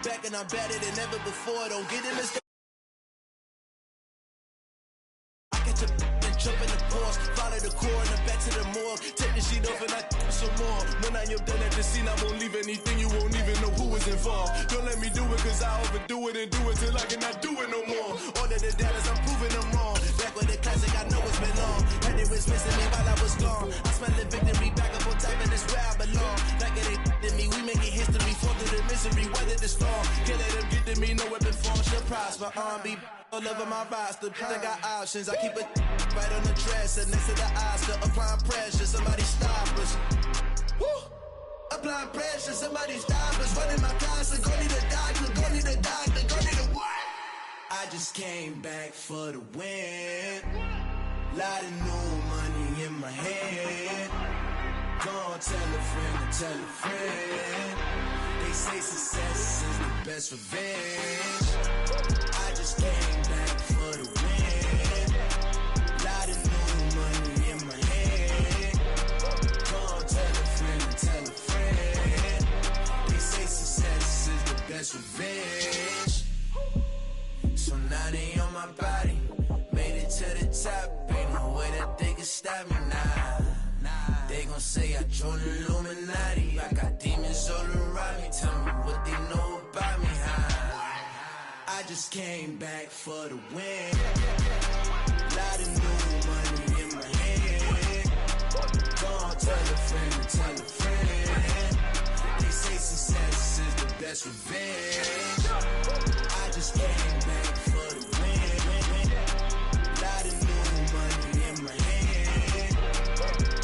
back and I'm better than ever before. Don't get in this. I catch a and jump in the course, follow the core and back to the morgue. Take the sheet off and I some more. When I am done at the scene, I won't leave anything. You won't even know who was involved. Don't let me do it, cause I overdo it and do it till I cannot do it no more. All of the doubters, I'm proving them wrong. Back with the classic, I know it's been long. And it was missing me while I was gone. I smell the victory back up on top, and it's where I belong. Like it ain't to me, we making history. Fall through the misery, weather the storm. Can't let them get to me, no weapon form shall prosper. Be all over my roster, I got options. I keep it right on the dresser, next to the Oscar. Applying pressure, somebody stop us. Woo! Applying pressure, somebody stop us. Running my closet, go need a doctor, go need a doctor, go need a what? I just came back for the win. Lot of new money in my head. Go tell a friend and tell a friend. They say success is the best revenge. I just came back for the win. Lot of new money in my head. Go tell a friend and tell a friend. They say success is the best revenge. So now they on my body. Made it to the top. Ain't no way that they can stop me now. They gon' say I joined the Illuminati. I got demons all around me. Tell me what they know about me, huh? I just came back for the win. Lot of new money in my head. Go tell a friend and tell a friend. They say success is the best revenge. I just came back for the win. Lot of new money in my head.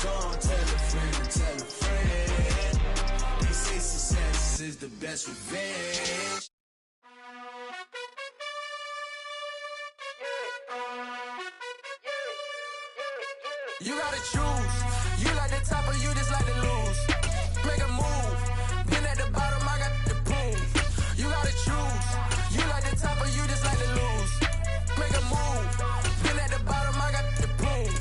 Go tell a friend and tell a friend. They say success is the best revenge. You gotta choose. You like the top or you just like to lose. Make a move. Been at the bottom, I got the proof. You gotta choose. You like the top or you just like to lose. Make a move. Been at the bottom, I got the proof.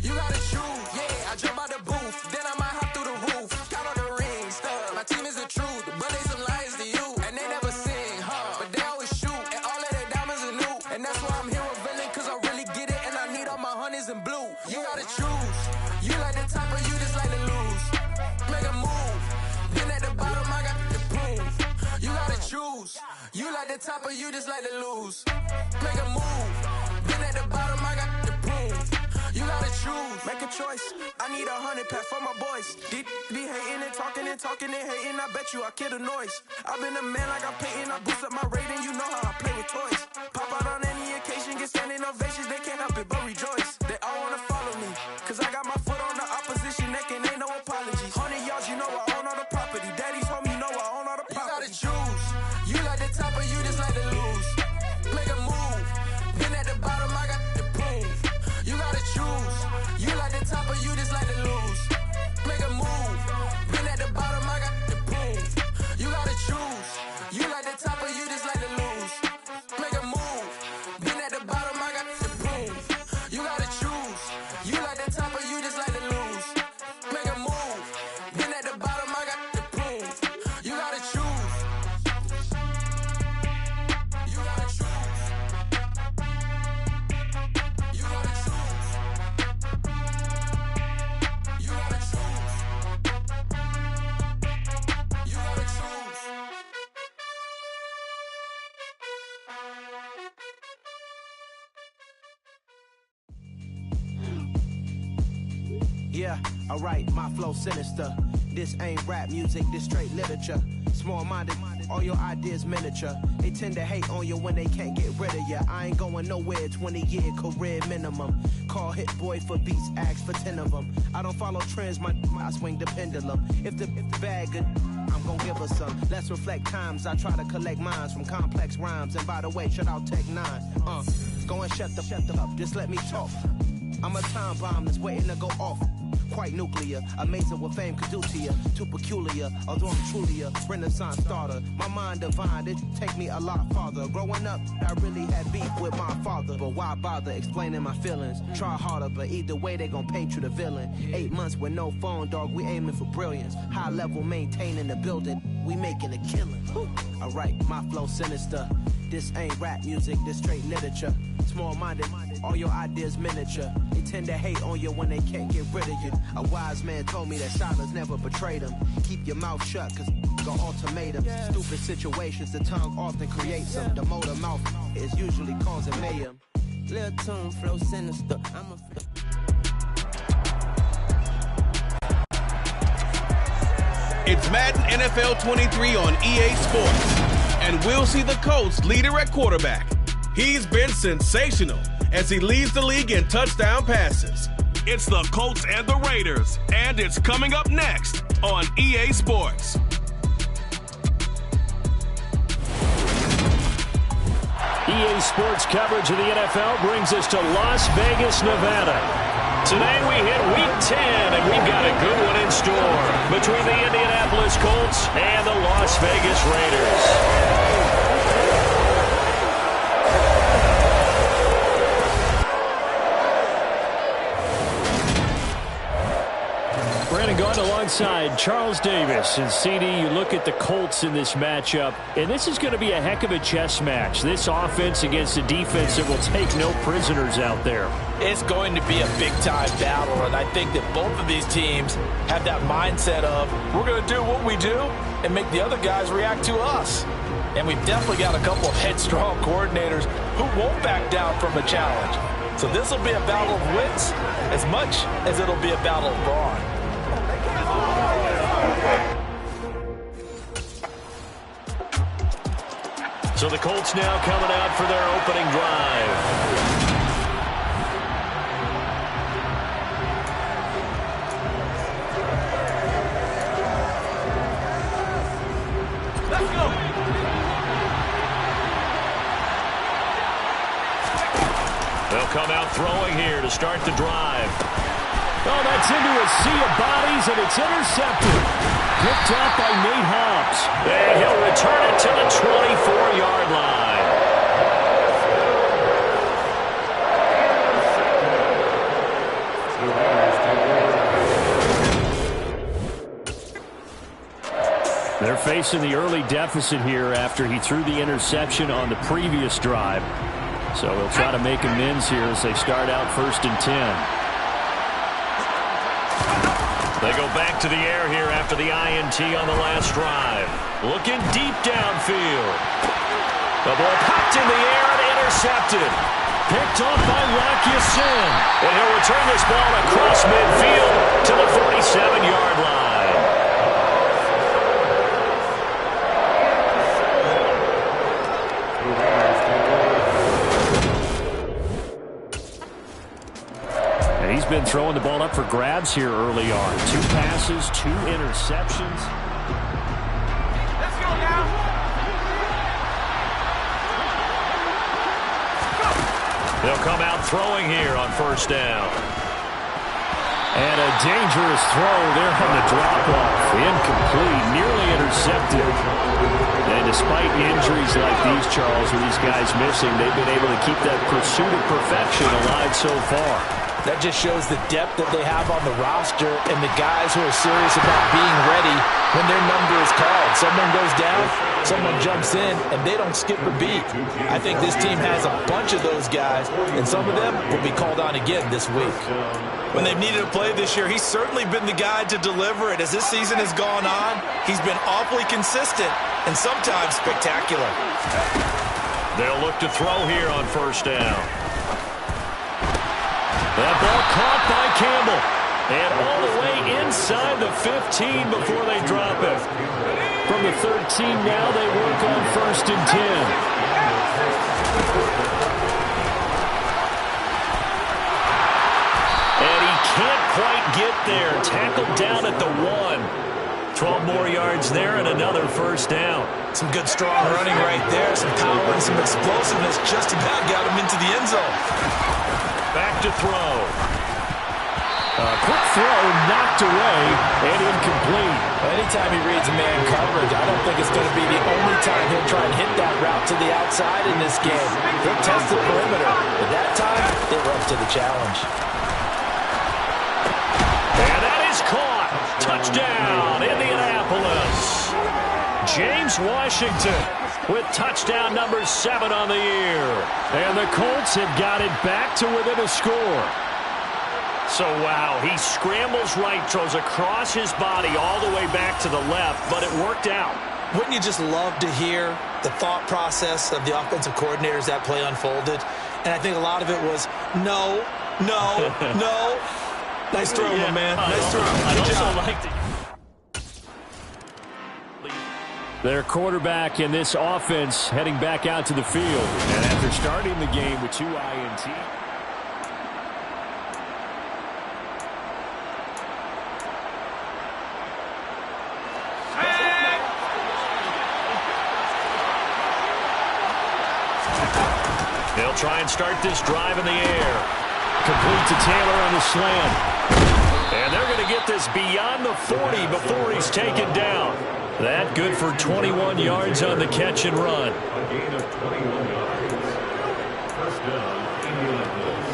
You gotta choose. Yeah, I jump out the booth. Then I might hop through the roof. Count on the rings, stuff. My team is the truth, but they some liars to you. And they never sing, huh? But they always shoot. And all of their diamonds are new. And that's why I'm here with Villain, cause I really get it. And I need all my honeys in blue. You gotta choose. You like the top or you just like to lose. Make a move. Been at the bottom, I got the proof. You gotta choose. You like the top or you just like to lose. Make a move. Been at the bottom, I got the proof. You gotta choose. Make a choice. I need 100 pack for my boys. Be hating and talking and talking and hating. I bet you I kill the noise. I've been a man like I'm Peyton. I boost up my rating. You know how I play with toys. Pop out on any occasion, get standing ovations. They can't help it but rejoice. They all wanna follow me, cause I got my foot on the opposition neck and ain't no apologies. 100 yards, you know I own all the property. Daddy's home, you know I own all the property. You gotta choose. You like the top or you just like to lose. Make a move. Been at the bottom, I got the proof. You gotta choose. You like the top or you just like to lose. Make a move. Been at the bottom, I got the proof. You gotta choose. You like the top or you just like to lose. Make a move. Been at the bottom, I got the proof. You gotta choose. You like the top or you just like to lose. Make a move. Been at the bottom, I got the proof. You gotta choose. You gotta choose. You gotta choose. You gotta choose. You gotta choose. Yeah, alright, my flow sinister. This ain't rap music, this straight literature. Small-minded, all your ideas miniature. They tend to hate on you when they can't get rid of you. I ain't going nowhere, 20-year career minimum. Call Hit Boy for beats, ask for 10 of them. I don't follow trends, I swing the pendulum. If the bag good, I'm gon' give her some. Let's reflect times, I try to collect minds from complex rhymes. And by the way, shout out Tech 9. Go and shut the up, just let me talk. I'm a time bomb that's waiting to go off. Quite nuclear, amazing what fame could do to you. Too peculiar, although I'm truly a renaissance starter. My mind divine, it take me a lot farther. Growing up, I really had beef with my father. But why bother explaining my feelings? Try harder, but either way they gon' paint you the villain. 8 months with no phone, dog, we aiming for brilliance. High level maintaining the building. we making a killing. Alright, my flow sinister. This ain't rap music, this straight literature. Small-minded, all your ideas miniature. They tend to hate on you when they can't get rid of you. A wise man told me that silence never betrayed him. Keep your mouth shut, cause got ultimatums. Stupid situations, the tongue often creates them. The motor mouth is usually causing mayhem. Lil' tune, flow sinister. I'm a It's Madden NFL 23 on EA Sports, and we'll see the Colts leader at quarterback. He's been sensational as he leads the league in touchdown passes. It's the Colts and the Raiders, and it's coming up next on EA Sports. EA Sports coverage of the NFL brings us to Las Vegas, Nevada. Today we hit Week 10, and we've got a good one in store between the Indianapolis Colts and the Las Vegas Raiders. Brandon Gaudin alongside Charles Davis. And CD, you look at the Colts in this matchup, and this is going to be a heck of a chess match. This offense against a defense that will take no prisoners out there. It's going to be a big-time battle, and I think that both of these teams have that mindset of, we're going to do what we do and make the other guys react to us. And we've definitely got a couple of headstrong coordinators who won't back down from a challenge. So this will be a battle of wits as much as it'll be a battle of brawn. So the Colts now coming out for their opening drive. They'll come out throwing here to start the drive. Oh, that's into a sea of bodies, and it's intercepted. Picked up by Nate Hobbs. And he'll return it to the 24-yard line. They're facing the early deficit here after he threw the interception on the previous drive. So they'll try to make amends here as they start out 1st and 10. They go back to the air here after the INT on the last drive. Looking deep downfield. The ball popped in the air and intercepted. Picked off by Rock Ya-Sin. And he'll return this ball across midfield to the 47-yard line. He's been throwing the ball up for grabs here early on. 2 passes, 2 interceptions. Let's go now. They'll come out throwing here on 1st down. And a dangerous throw there on the drop-off. Incomplete, nearly intercepted. And despite injuries like these, Charles, with these guys missing, they've been able to keep that pursuit of perfection alive so far. That just shows the depth that they have on the roster and the guys who are serious about being ready when their number is called. Someone goes down, someone jumps in, and they don't skip a beat. I think this team has a bunch of those guys, and some of them will be called on again this week. When they've needed a play this year, he's certainly been the guy to deliver it. As this season has gone on, he's been awfully consistent and sometimes spectacular. They'll look to throw here on 1st down. That ball caught by Campbell. And all the way inside the 15 before they drop it. From the 13 now, they work on 1st and 10. And he can't quite get there. Tackled down at the 1. 12 more yards there and another 1st down. Some good strong running right there. Some power and some explosiveness just about got him into the end zone. Back to throw. Quick throw knocked away and incomplete. Anytime he reads man coverage, I don't think it's going to be the only time he'll try and hit that route to the outside in this game. He'll test the perimeter, but that time they were up to the challenge. And that is caught. Touchdown, Indianapolis. James Washington with touchdown number 7 on the year. And the Colts have got it back to within a score. So, wow, he scrambles right, throws across his body all the way back to the left, but it worked out. Wouldn't you just love to hear the thought process of the offensive coordinators that play unfolded? And I think a lot of it was, no. Nice throw, my man. Nice throw. Good job. Their quarterback in this offense heading back out to the field. And after starting the game with 2 INT. They'll try and start this drive in the air. Complete to Taylor on the slant. And they're going to get this beyond the 40 before he's taken down. That good for 21 yards on the catch and run. A gain of 21 yards. First down, Indianapolis.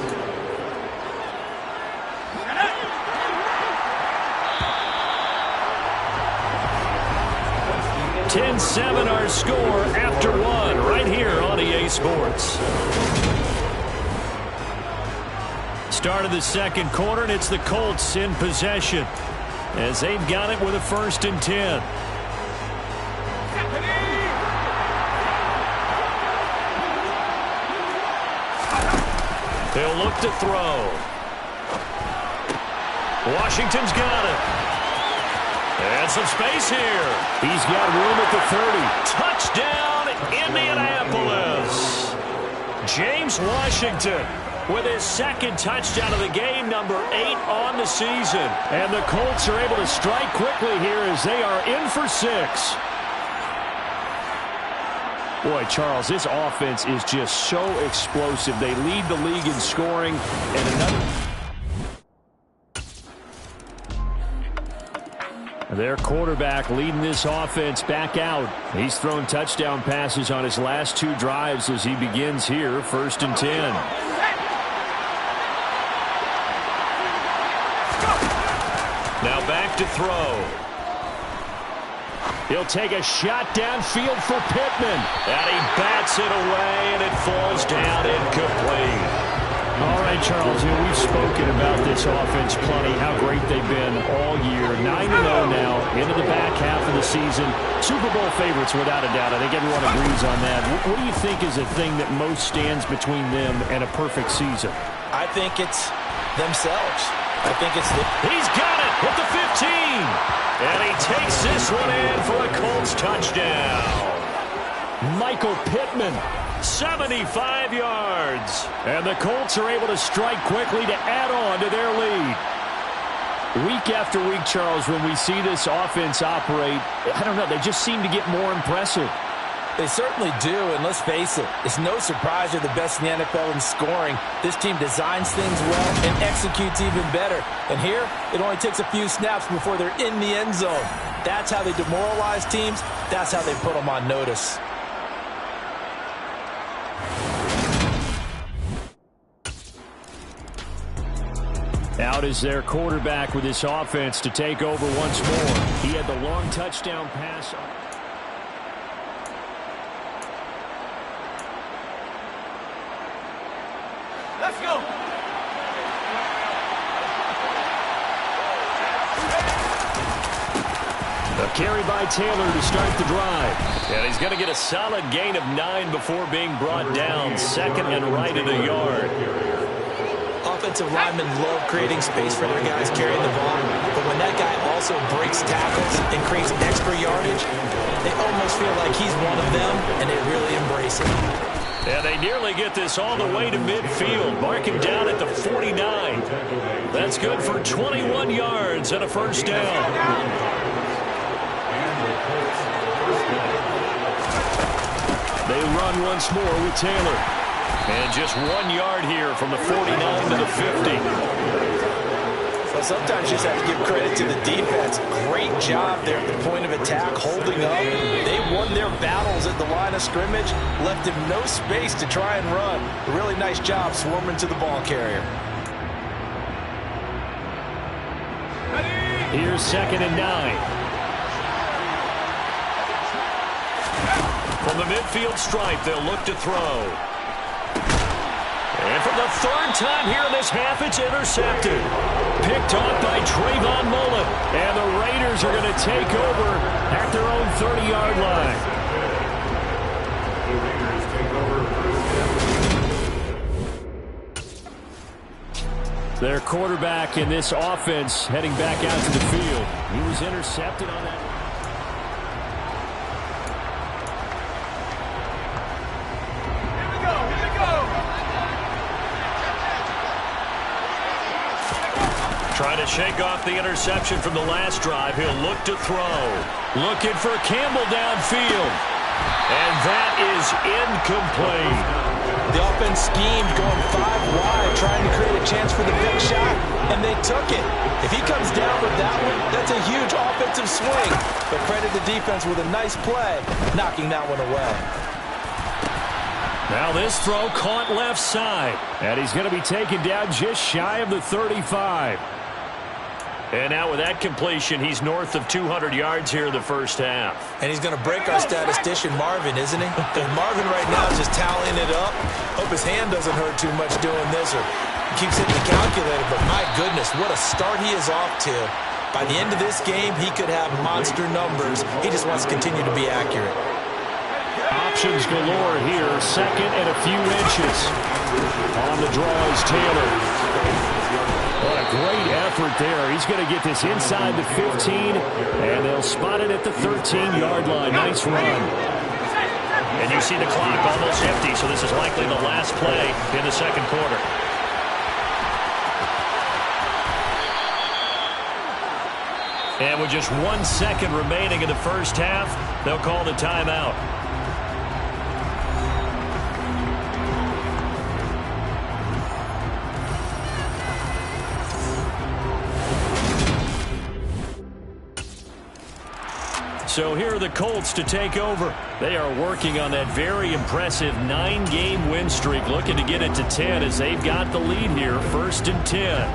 10-7 our score after 1 right here on EA Sports. Start of the second quarter, and it's the Colts in possession as they've got it with a 1st and 10. They'll look to throw. Washington's got it. And some space here. He's got room at the 30. Touchdown, Indianapolis. James Washington with his 2nd touchdown of the game, number 8 on the season. And the Colts are able to strike quickly here as they are in for 6. Boy, Charles, this offense is just so explosive. They lead the league in scoring. And another... Their quarterback leading this offense back out. He's thrown touchdown passes on his last 2 drives as he begins here, 1st and 10. Now back to throw. He'll take a shot downfield for Pittman. And he bats it away, and it falls down incomplete. All right, Charles, we've spoken about this offense plenty, how great they've been all year. 9-0 now, into the back half of the season. Super Bowl favorites, without a doubt. I think everyone agrees on that. What do you think is the thing that most stands between them and a perfect season? I think it's themselves. I think it's He's got it with the 15. And he takes this one in for a Colts touchdown. Michael Pittman, 75 yards. And the Colts are able to strike quickly to add on to their lead. Week after week, Charles, when we see this offense operate, I don't know, they just seem to get more impressive. They certainly do, and let's face it, it's no surprise they're the best in the NFL in scoring. This team designs things well and executes even better. And here, it only takes a few snaps before they're in the end zone. That's how they demoralize teams. That's how they put them on notice. Out is their quarterback with this offense to take over once more. He had the long touchdown pass. Let's go. A carry by Taylor to start the drive. And he's going to get a solid gain of 9 before being brought down. 2nd and right at a yard. Offensive linemen love creating space for their guys carrying the ball. But when that guy also breaks tackles and creates extra yardage, they almost feel like he's one of them, and they really embrace it. And they nearly get this all the way to midfield, marking down at the 49. That's good for 21 yards and a 1st down. They run once more with Taylor. And just 1 yard here from the 49 to the 50. Well, sometimes you just have to give credit to the defense. Great job there at the point of attack, holding up. They won their battles at the line of scrimmage, left him no space to try and run. A really nice job swarming to the ball carrier. Here's 2nd and 9. From the midfield stripe, they'll look to throw. And for the third time here in this half, it's intercepted. Picked off by Trayvon Mullen. And the Raiders are going to take over at their own 30-yard line. The Raiders take over first down. Their quarterback in this offense heading back out to the field. He was intercepted on that. Trying to shake off the interception from the last drive. He'll look to throw. Looking for Campbell downfield. And that is incomplete. The offense schemed going 5 wide, trying to create a chance for the big shot, and they took it. If he comes down with that one, that's a huge offensive swing. But credit the defense with a nice play, knocking that one away. Now this throw caught left side. And he's going to be taken down just shy of the 35. And now with that completion, he's north of 200 yards here in the first half. And he's going to break our statistician Marvin, isn't he? Because Marvin right now is just tallying it up. Hope his hand doesn't hurt too much doing this, or he keeps hitting the calculator. But my goodness, what a start he is off to. By the end of this game, he could have monster numbers. He just wants to continue to be accurate. Options galore here. Second and a few inches. On the draw is Taylor. What a great effort there. He's going to get this inside the 15, and they'll spot it at the 13-yard line. Nice run. And you see the clock almost empty, so this is likely the last play in the second quarter. And with just 1 second remaining in the first half, they'll call the timeout. So here are the Colts to take over. They are working on that very impressive 9-game win streak, looking to get it to 10 as they've got the lead here, 1st and 10.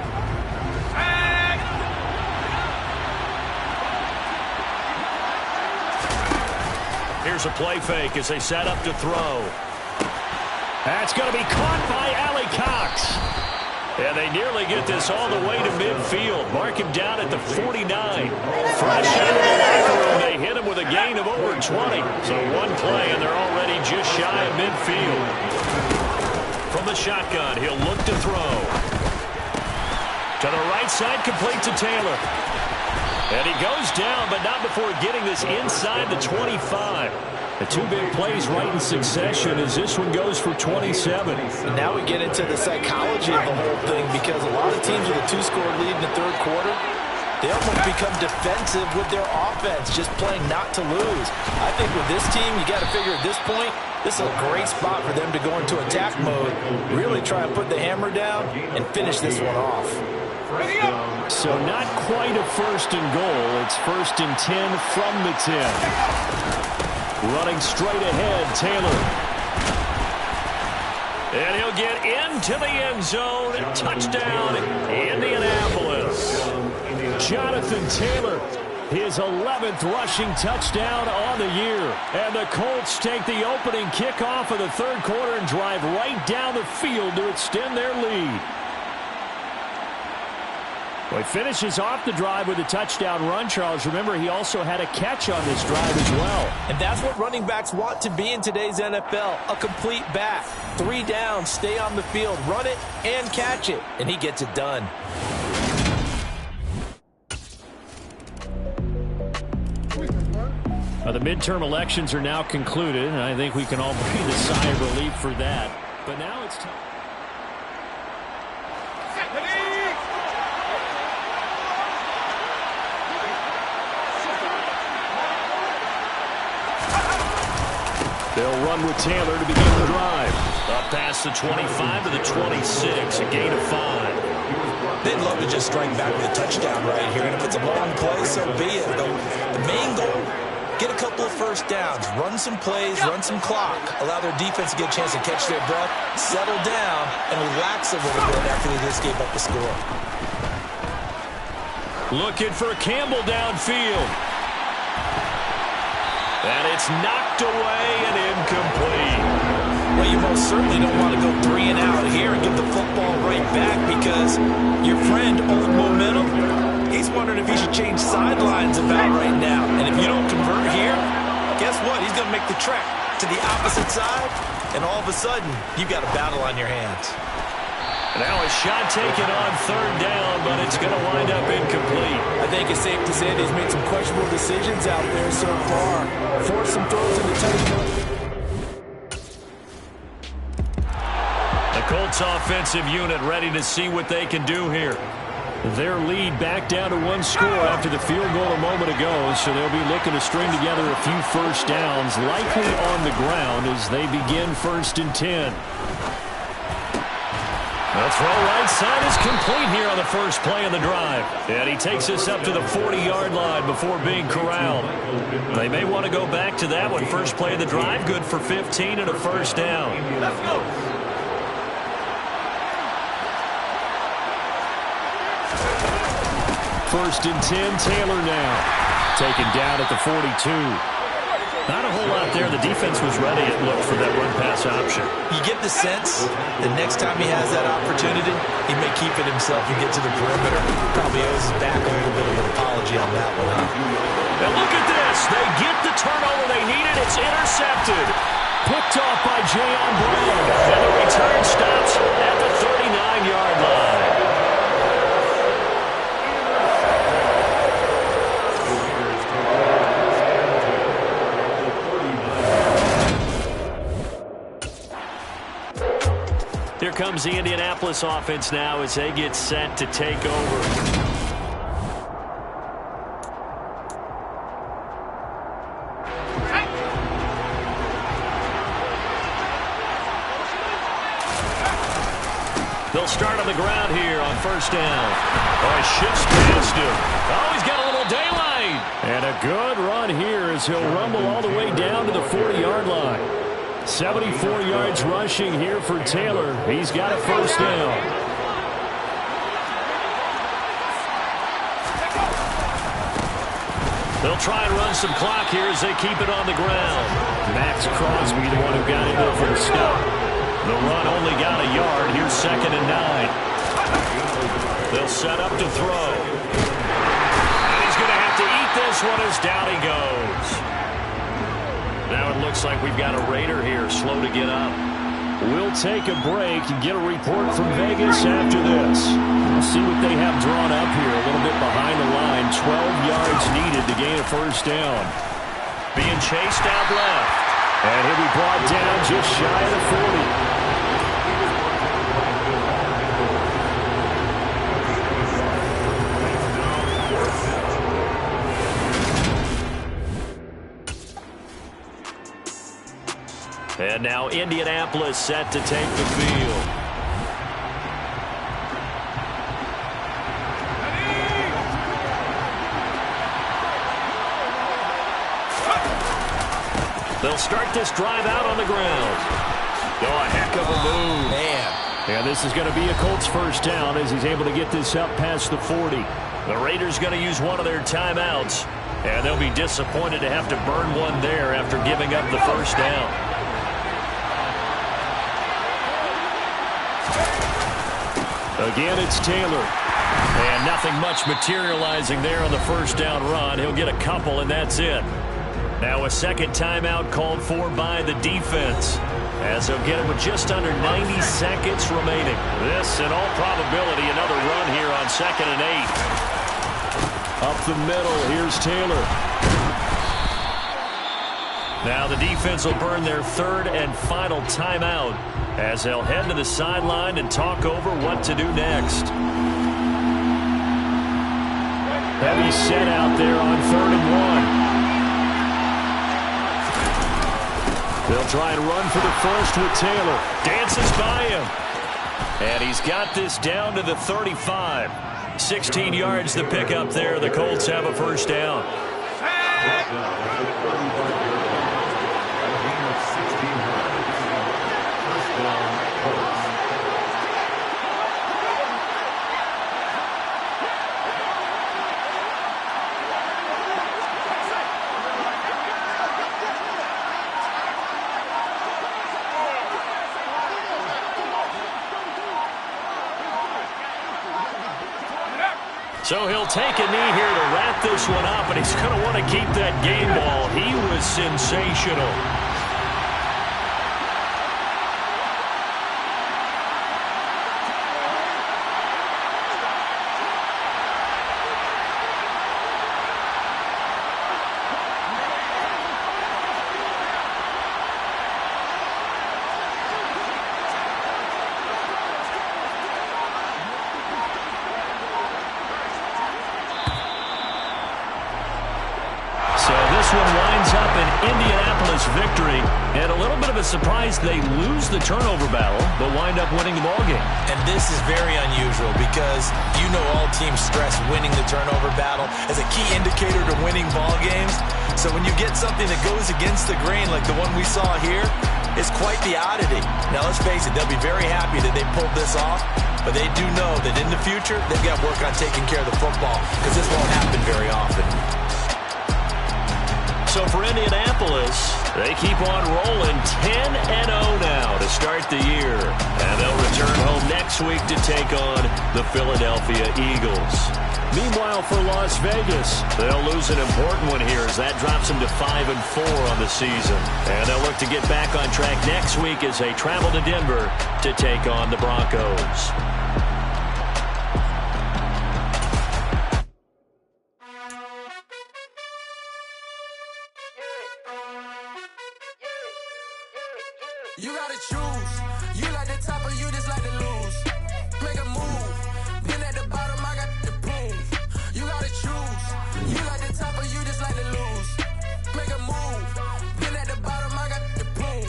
Here's a play fake as they set up to throw. That's going to be caught by Allie Cox. And they nearly get this all the way to midfield. Mark him down at the 49. Fresh out of the locker room, they hit him with a gain of over 20. So one play, and they're already just shy of midfield. From the shotgun, he'll look to throw. To the right side, complete to Taylor. And he goes down, but not before getting this inside the 25. The 2 big plays right in succession as this one goes for 27. And now we get into the psychology of the whole thing, because a lot of teams with a 2-score lead in the third quarter, they almost become defensive with their offense, just playing not to lose. I think with this team, you got to figure at this point, this is a great spot for them to go into attack mode, really try and put the hammer down and finish this one off. So not quite a 1st and goal. It's 1st and 10 from the 10. Running straight ahead, Taylor. And he'll get into the end zone. Touchdown, Indianapolis. Jonathan Taylor, his 11th rushing touchdown on the year. And the Colts take the opening kickoff of the third quarter and drive right down the field to extend their lead. Well, he finishes off the drive with a touchdown run, Charles. Remember, he also had a catch on this drive as well. And that's what running backs want to be in today's NFL, a complete back. 3 downs, stay on the field, run it, and catch it. And he gets it done. The midterm elections are now concluded, and I think we can all breathe a sigh of relief for that. But now it's time. They'll run with Taylor to begin the drive. Up past the 25 to the 26, a gain of 5. They'd love to just strike back with a touchdown right here. And if it's a long play, so be it. The main goal, get a couple of first downs, run some plays, run some clock, allow their defense to get a chance to catch their breath, settle down, and relax a little bit after they just gave up the score. Looking for Campbell downfield. And it's knocked away and incomplete. Well, you most certainly don't want to go 3 and out here and give the football right back because your friend, Old Momentum, he's wondering if he should change sidelines about right now. And if you don't convert here, guess what? He's going to make the trek to the opposite side, and all of a sudden, you've got a battle on your hands. Now a shot taken on 3rd down, but it's going to wind up incomplete. I think it's safe to say that he's made some questionable decisions out there so far. Forced some throws into touchdowns. The Colts offensive unit ready to see what they can do here. Their lead back down to 1 score after the field goal a moment ago, so they'll be looking to string together a few first downs, likely on the ground as they begin 1st and 10. The throw right side is complete here on the first play of the drive. And he takes us up to the 40-yard line before being corralled. They may want to go back to that one. First play of the drive, good for 15 and a first down. Let's go. First and 10, Taylor now. Taken down at the 42. Not a whole lot there. The defense was ready, it looked, for that run-pass option. You get the sense that next time he has that opportunity, he may keep it himself and get to the perimeter. Probably owes his back a little bit of an apology on that one. And look at this. They get the turnover they needed. It's intercepted. Picked off by Jayon Brown. And the return stops at the 39-yard line. Here comes the Indianapolis offense now as they get set to take over. They'll start on the ground here on first down. Oh, he shifts past him. Oh, he's got a little daylight. And a good run here as he'll rumble all the way down to the 40-yard line. 74 yards rushing here for Taylor. He's got a first down. They'll try and run some clock here as they keep it on the ground. Max Crosby, the one who got in there for the stop. The run only got a yard. Here's 2nd and 9. They'll set up to throw. And he's going to have to eat this one as down he goes. Now it looks like we've got a Raider here, slow to get up. We'll take a break and get a report from Vegas after this. We'll see what they have drawn up here, a little bit behind the line. 12 yards needed to gain a first down. Being chased out left. And he'll be brought down just shy of the 40. And now Indianapolis set to take the field. They'll start this drive out on the ground. Oh, a heck of a move. Man. And this is going to be a Colts first down as he's able to get this up past the 40. The Raiders going to use one of their timeouts. And they'll be disappointed to have to burn one there after giving up the first down. Again, it's Taylor. And nothing much materializing there on the first down run. He'll get a couple, and that's it. Now a second timeout called for by the defense, as they'll get it with just under 90 seconds remaining. This, in all probability, another run here on 2nd and 8. Up the middle, here's Taylor. Now the defense will burn their 3rd and final timeout as they'll head to the sideline and talk over what to do next. Heavy set out there on 3rd and 1. They'll try and run for the first with Taylor. Dances by him. And he's got this down to the 35. 16 yards to pick up there. The Colts have a first down. So he'll take a knee here to wrap this one up, and he's going to want to keep that game ball. He was sensational. This one winds up an Indianapolis victory, and a little bit of a surprise they lose the turnover battle, but wind up winning the ballgame. And this is very unusual because you know all teams stress winning the turnover battle as a key indicator to winning ball games. So when you get something that goes against the grain like the one we saw here, it's quite the oddity. Now let's face it, they'll be very happy that they pulled this off, but they do know that in the future they've got to work on taking care of the football because this won't happen very often. So for Indianapolis, they keep on rolling 10-0 now to start the year. And they'll return home next week to take on the Philadelphia Eagles. Meanwhile, for Las Vegas, they'll lose an important one here as that drops them to 5-4 on the season. And they'll look to get back on track next week as they travel to Denver to take on the Broncos. You gotta choose. You like the top or you just like to lose. Make a move. Been at the bottom, I got the proof. You gotta choose. You like the top or you just like to lose. Make a move. Been at the bottom, I got the proof.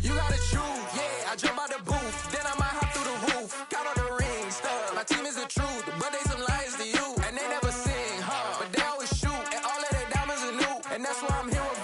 You gotta choose. Yeah, I jump out the booth. Then I might hop through the roof. Count all the rings. My team is the truth, but they some liars to you. And they never sing, huh? But they always shoot. And all of their diamonds are new. And that's why I'm here with